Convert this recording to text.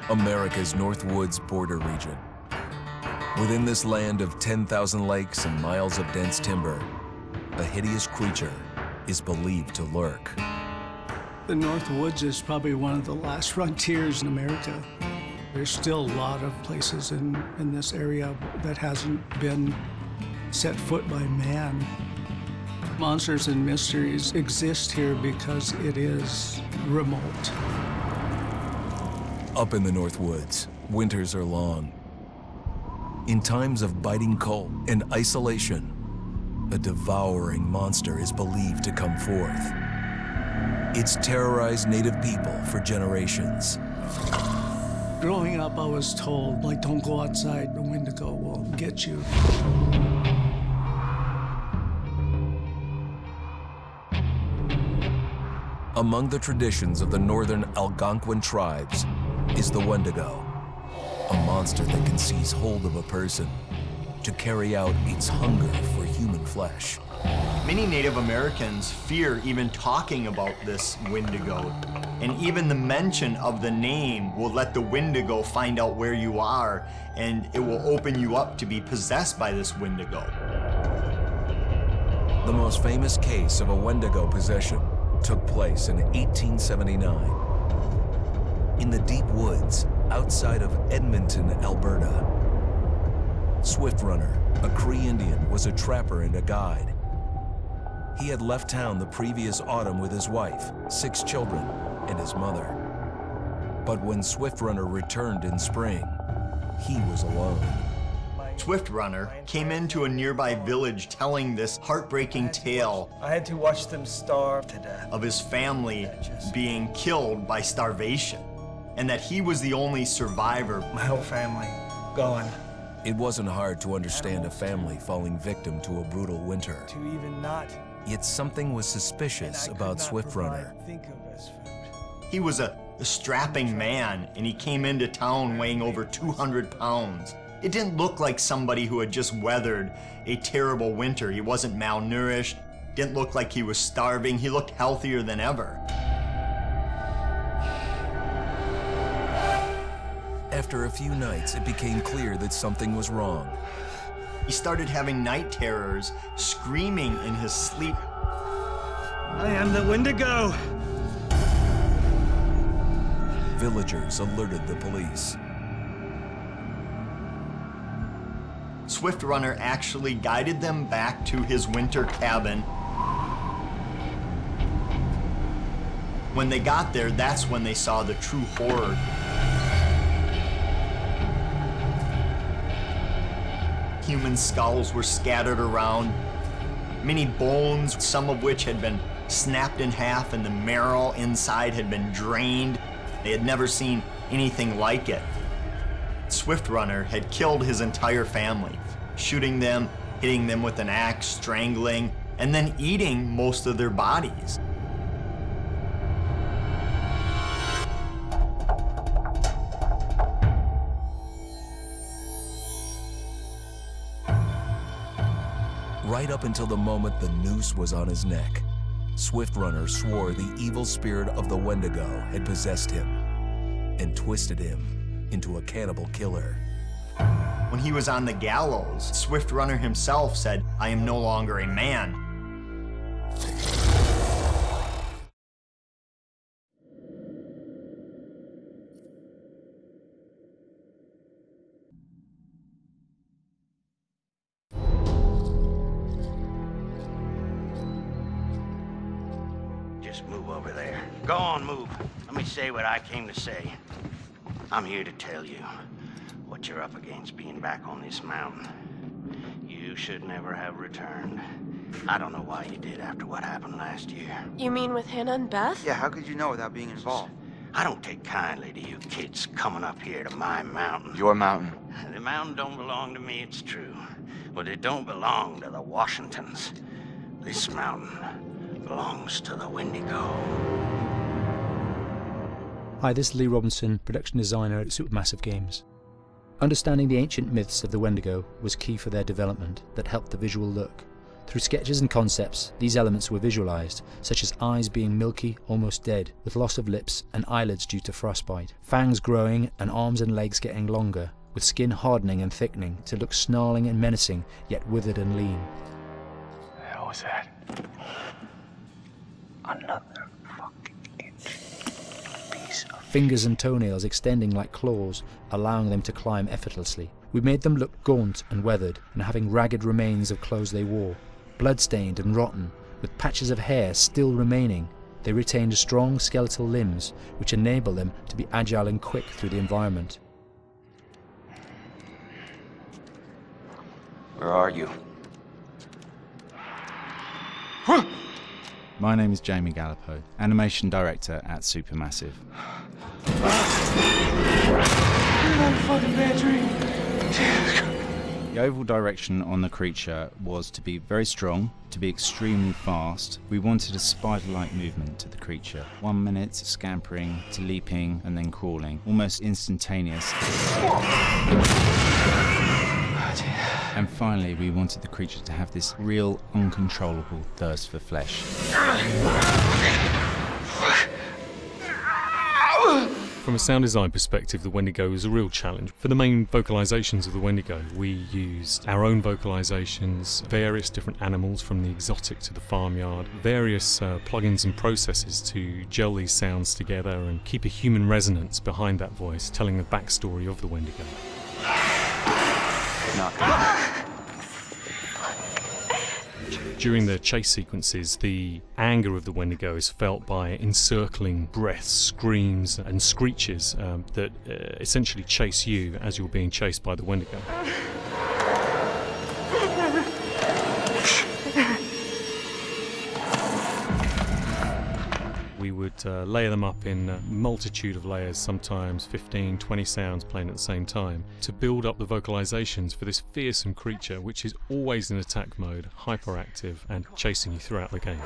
America's Northwoods border region. Within this land of 10,000 lakes and miles of dense timber, a hideous creature is believed to lurk. The Northwoods is probably one of the last frontiers in America. There's still a lot of places in this area that hasn't been set foot by man. Monsters and mysteries exist here because it is remote. Up in the Northwoods, winters are long. In times of biting cold and isolation, a devouring monster is believed to come forth. It's terrorized native people for generations. Growing up, I was told, like, don't go outside, the Wendigo will get you. Among the traditions of the northern Algonquin tribes is the Wendigo, a monster that can seize hold of a person to carry out its hunger for human flesh. Many Native Americans fear even talking about this Wendigo, and even the mention of the name will let the Wendigo find out where you are, and it will open you up to be possessed by this Wendigo. The most famous case of a Wendigo possession took place in 1879 in the deep woods outside of Edmonton, Alberta. Swift Runner, a Cree Indian, was a trapper and a guide. He had left town the previous autumn with his wife, 6 children, and his mother. But when Swift Runner returned in spring, he was alone. Swift Runner came into a nearby village telling this heartbreaking tale. I had to watch them starve to death. Of his family being killed by starvation, and that he was the only survivor. My whole family gone. It wasn't hard to understand a family falling victim to a brutal winter. To even not. Yet something was suspicious about Swift Runner. He was a strapping man, and he came into town weighing over 200 pounds. It didn't look like somebody who had just weathered a terrible winter. He wasn't malnourished, didn't look like he was starving. He looked healthier than ever. After a few nights, it became clear that something was wrong. He started having night terrors, screaming in his sleep. I am the Wendigo! Villagers alerted the police. Swift Runner actually guided them back to his winter cabin. When they got there, that's when they saw the true horror. Human skulls were scattered around, many bones, some of which had been snapped in half, and the marrow inside had been drained. They had never seen anything like it. Swift Runner had killed his entire family, shooting them, hitting them with an axe, strangling, and then eating most of their bodies. Right up until the moment the noose was on his neck, Swift Runner swore the evil spirit of the Wendigo had possessed him and twisted him into a cannibal killer. When he was on the gallows, Swift Runner himself said, "I am no longer a man." Just move over there. Go on, move. Let me say what I came to say. I'm here to tell you what you're up against being back on this mountain. You should never have returned. I don't know why you did after what happened last year. You mean with Hannah and Beth? Yeah, how could you know without being involved? I don't take kindly to you kids coming up here to my mountain. Your mountain. The mountain don't belong to me, it's true. But it don't belong to the Washingtons. This mountain belongs to the Wendigo. Hi, this is Lee Robinson, production designer at Supermassive Games. Understanding the ancient myths of the Wendigo was key for their development that helped the visual look, Through sketches and concepts, these elements were visualised, such as eyes being milky, almost dead, with loss of lips and eyelids due to frostbite, fangs growing and arms and legs getting longer, with skin hardening and thickening to look snarling and menacing, yet withered and lean. The hell was that? Another fucking piece of... Fingers and toenails extending like claws, allowing them to climb effortlessly. We made them look gaunt and weathered, and having ragged remains of clothes they wore. Blood-stained and rotten, with patches of hair still remaining, they retained strong skeletal limbs, which enable them to be agile and quick through the environment. Where are you? My name is Jamie Gallipo, Animation Director at Supermassive. The overall direction on the creature was to be very strong, to be extremely fast. We wanted a spider-like movement to the creature. 1 minute scampering to leaping and then crawling, almost instantaneous. And finally, we wanted the creature to have this real, uncontrollable thirst for flesh. From a sound design perspective, the Wendigo is a real challenge. For the main vocalisations of the Wendigo, we used our own vocalisations, various different animals from the exotic to the farmyard, various plugins and processes to gel these sounds together and keep a human resonance behind that voice, telling the backstory of the Wendigo. During the chase sequences, the anger of the Wendigo is felt by encircling breaths, screams and screeches that essentially chase you as you're being chased by the Wendigo. We would layer them up in a multitude of layers, sometimes 15, 20 sounds playing at the same time, to build up the vocalizations for this fearsome creature which is always in attack mode, hyperactive and chasing you throughout the game.